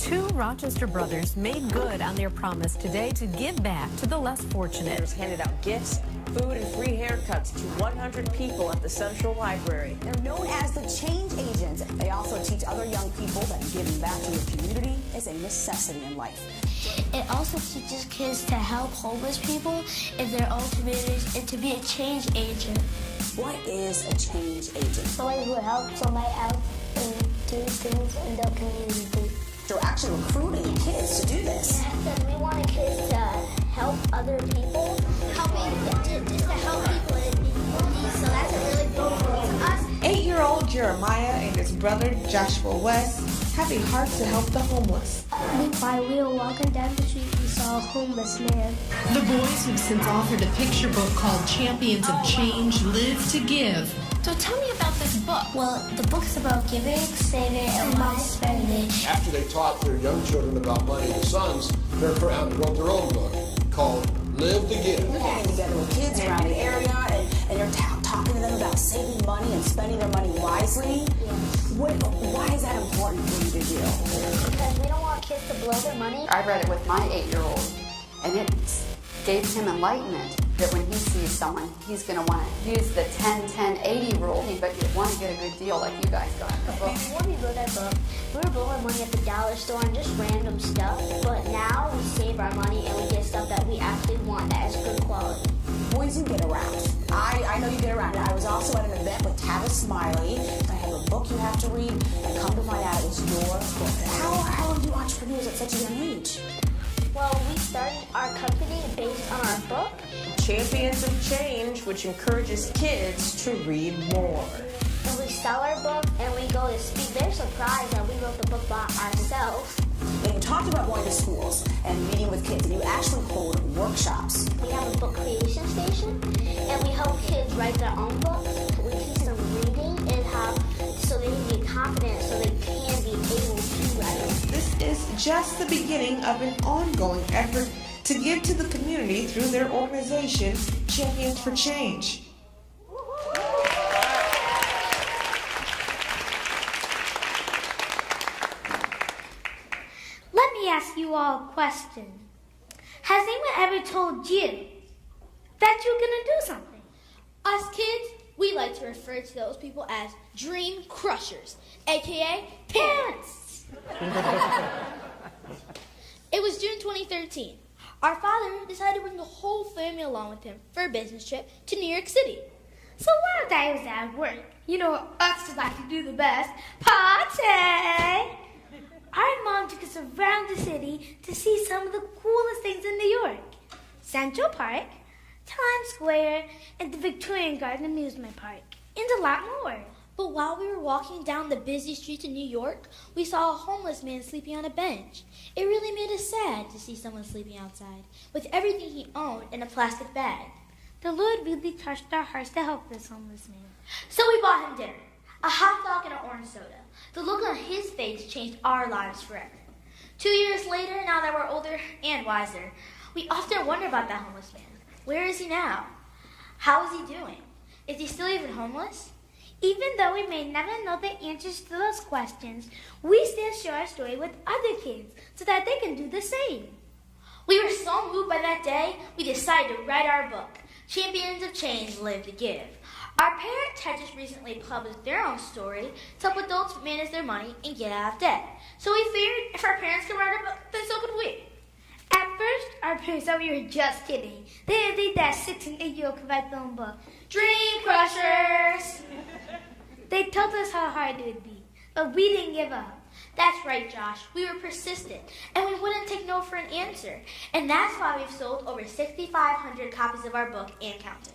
Two Rochester brothers made good on their promise today to give back to the less fortunate. Handed out gifts, food, and free haircuts to 100 people at the Central Library. They're known as the change agents. They also teach other young people that giving back to your community is a necessity in life. It also teaches kids to help homeless people in their own communities and to be a change agent. What is a change agent? Somebody who helps somebody else and do things in their community. They're actually recruiting kids to do this. Yes, and we want kids to help other people, just to help people in need. So that's a really big goal to us. 8-year-old Jeremiah and his brother Joshua West have a heart to help the homeless. While we were walking down the street, we saw a homeless man. The boys have since authored a picture book called Champions of Change, Live to Give. So tell me about this book. Well, the book's about giving, saving, and wise spending. After they taught their young children about money, the sons turned around and wrote their own book called Live to Give. You're getting together with kids around the area and you're talking to them about saving money and spending their money wisely. Why is that important for you to do? Because we don't want kids to blow their money. I read it with my 8-year-old, and it gave him enlightenment that when he sees someone, he's going to want to use the 10-10-80 rule, but you want to get a good deal like you guys got in the book. Before we wrote that book, we were blowing money at the dollar store and just random stuff, but now we save our money and we get stuff that we actually want that is good quality. Boys, you get around. I know you get around. I was also at an event with Tavis Smiley. I have a book you have to read, and come to find out it was your book. How are you entrepreneurs at such a young age? Well, we started our company based on our book. Champions of Change, which encourages kids to read more. And we sell our book and we go to speak. They're surprised that we wrote the book by ourselves. And you talked about going to schools and meeting with kids, and you actually hold workshops. We have a book creation station, and we help kids write their own books. We teach them reading and how, so they can be confident, so they can be able to write. This is just the beginning of an ongoing effort to give to the community through their organization, Champions for Change. Let me ask you all a question. Has anyone ever told you that you're going to do something? Us kids, we like to refer to those people as dream crushers, aka parents. It was June 2013. Our father decided to bring the whole family along with him for a business trip to New York City. So one of the days at work, you know what us like to do the best, party! Our mom took us around the city to see some of the coolest things in New York. Central Park, Times Square, and the Victorian Garden Amusement Park, and a lot more. But while we were walking down the busy streets in New York, we saw a homeless man sleeping on a bench. It really made us sad to see someone sleeping outside, with everything he owned in a plastic bag. The Lord really touched our hearts to help this homeless man. So we bought him dinner, a hot dog and an orange soda. The look on his face changed our lives forever. 2 years later, now that we're older and wiser, we often wonder about that homeless man. Where is he now? How is he doing? Is he still even homeless? Even though we may never know the answers to those questions, we still share our story with other kids so that they can do the same. We were so moved by that day, we decided to write our book, Champions of Change, Live to Give. Our parents had just recently published their own story to help adults manage their money and get out of debt. So we figured if our parents could write a book, then so could we. At first, our parents thought we were just kidding. They didn't think that 6 and 8-year-old could write their own book. Dream crushers! They told us how hard it would be, but we didn't give up. That's right, Josh. We were persistent, and we wouldn't take no for an answer. And that's why we've sold over 6,500 copies of our book and counting.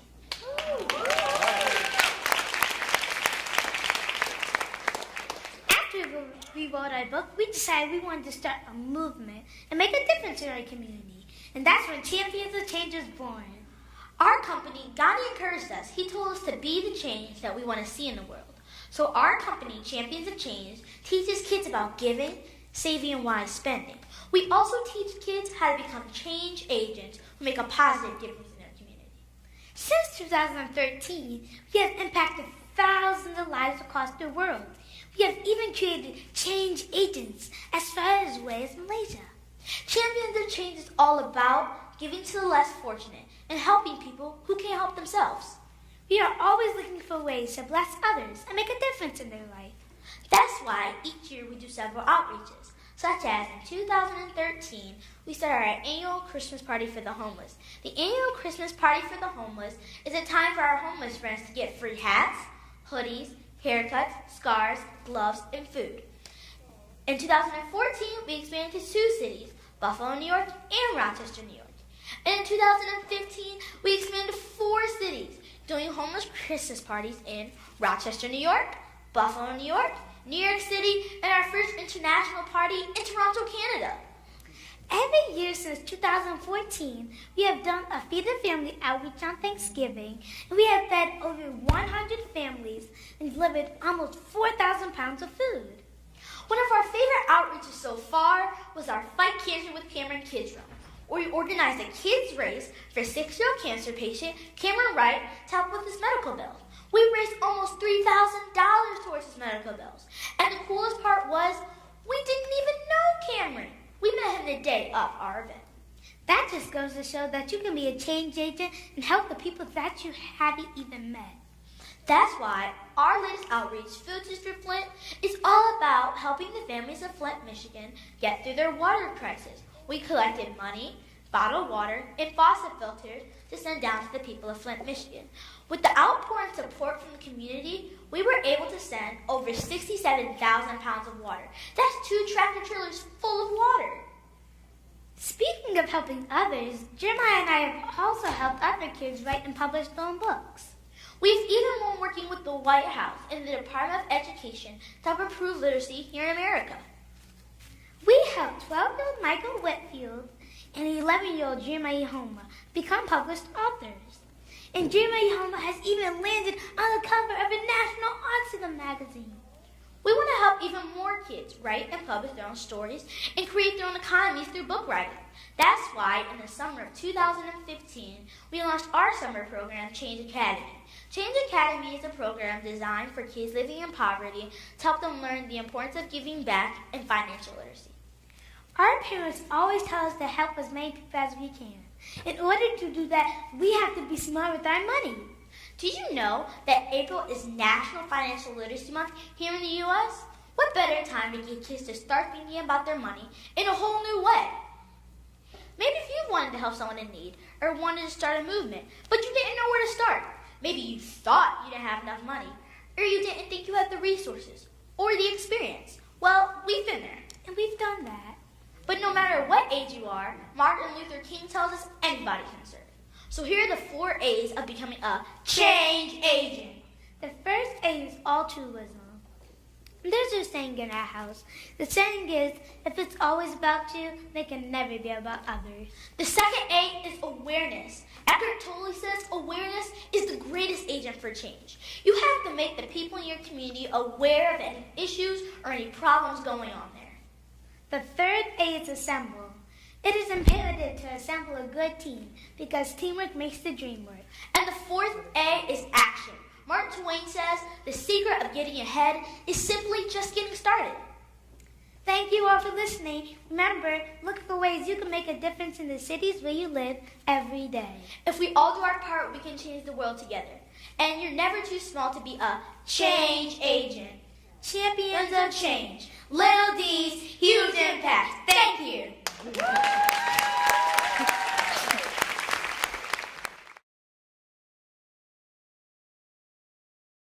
After we wrote our book, we decided we wanted to start a movement and make a difference in our community. And that's when Champions of Change was born. Our company, God encouraged us. He told us to be the change that we want to see in the world. So our company, Champions of Change, teaches kids about giving, saving, and wise spending. We also teach kids how to become change agents who make a positive difference in their community. Since 2013, we have impacted thousands of lives across the world. We have even created change agents as far away as Malaysia. Champions of Change is all about giving to the less fortunate and helping people who can't help themselves. We are always looking for ways to bless others and make a difference in their life. That's why each year we do several outreaches, such as in 2013, we started our annual Christmas party for the homeless. The annual Christmas party for the homeless is a time for our homeless friends to get free hats, hoodies, haircuts, scarves, gloves, and food. In 2014, we expanded to 2 cities, Buffalo, New York, and Rochester, New York. And in 2015, we expanded to 4 cities, doing homeless Christmas parties in Rochester, New York, Buffalo, New York City, and our first international party in Toronto, Canada. Every year since 2014, we have done a Feed the Family outreach on Thanksgiving, and we have fed over 100 families and delivered almost 4,000 pounds of food. One of our favorite outreaches so far was our Fight Cancer with Cameron Kids Run, where we organized a kids race for 6-year-old cancer patient Cameron Wright to help with his medical bill. We raised almost $3,000 towards his medical bills. And the coolest part was, we didn't even know Cameron. We met him the day of our event. That just goes to show that you can be a change agent and help the people that you haven't even met. That's why our latest outreach, Food District Flint, is all about helping the families of Flint, Michigan get through their water crisis. We collected money, bottled water, and faucet filters to send down to the people of Flint, Michigan. With the outpouring support from the community, we were able to send over 67,000 pounds of water. That's 2 tractor trailers full of water. Speaking of helping others, Jeremiah and I have also helped other kids write and publish their own books. We've even been working with the White House and the Department of Education to help improve literacy here in America. We helped 12-year-old Michael Whitfield and 11-year-old Jeremiah Homa become published authors. And Jeremiah Homa has even landed on the cover of a national autism magazine. We want to help even more kids write and publish their own stories and create their own economies through book writing. That's why in the summer of 2015, we launched our summer program, Change Academy. Change Academy is a program designed for kids living in poverty to help them learn the importance of giving back and financial literacy. Our parents always tell us to help as many people as we can. In order to do that, we have to be smart with our money. Did you know that April is National Financial Literacy Month here in the U.S.? What better time to get kids to start thinking about their money in a whole new way? Maybe if you wanted to help someone in need or wanted to start a movement, but you didn't know where to start. Maybe you thought you didn't have enough money, or you didn't think you had the resources or the experience. Well, we've been there, and we've done that. But no matter what age you are, Martin Luther King tells us anybody can serve. So here are the 4 A's of becoming a change agent. The first A is altruism. There's a saying in our house. The saying is, if it's always about you, then it can never be about others. The second A is awareness. Eckhart Tolle says awareness is the greatest agent for change. You have to make the people in your community aware of any issues or any problems going on there. The third A is assemble. It is imperative to assemble a good team because teamwork makes the dream work. And the fourth A is action. Mark Twain says the secret of getting ahead is simply just getting started. Thank you all for listening. Remember, look for ways you can make a difference in the cities where you live every day. If we all do our part, we can change the world together. And you're never too small to be a change agent. Champions of change. Little D's, huge impact. Thank you.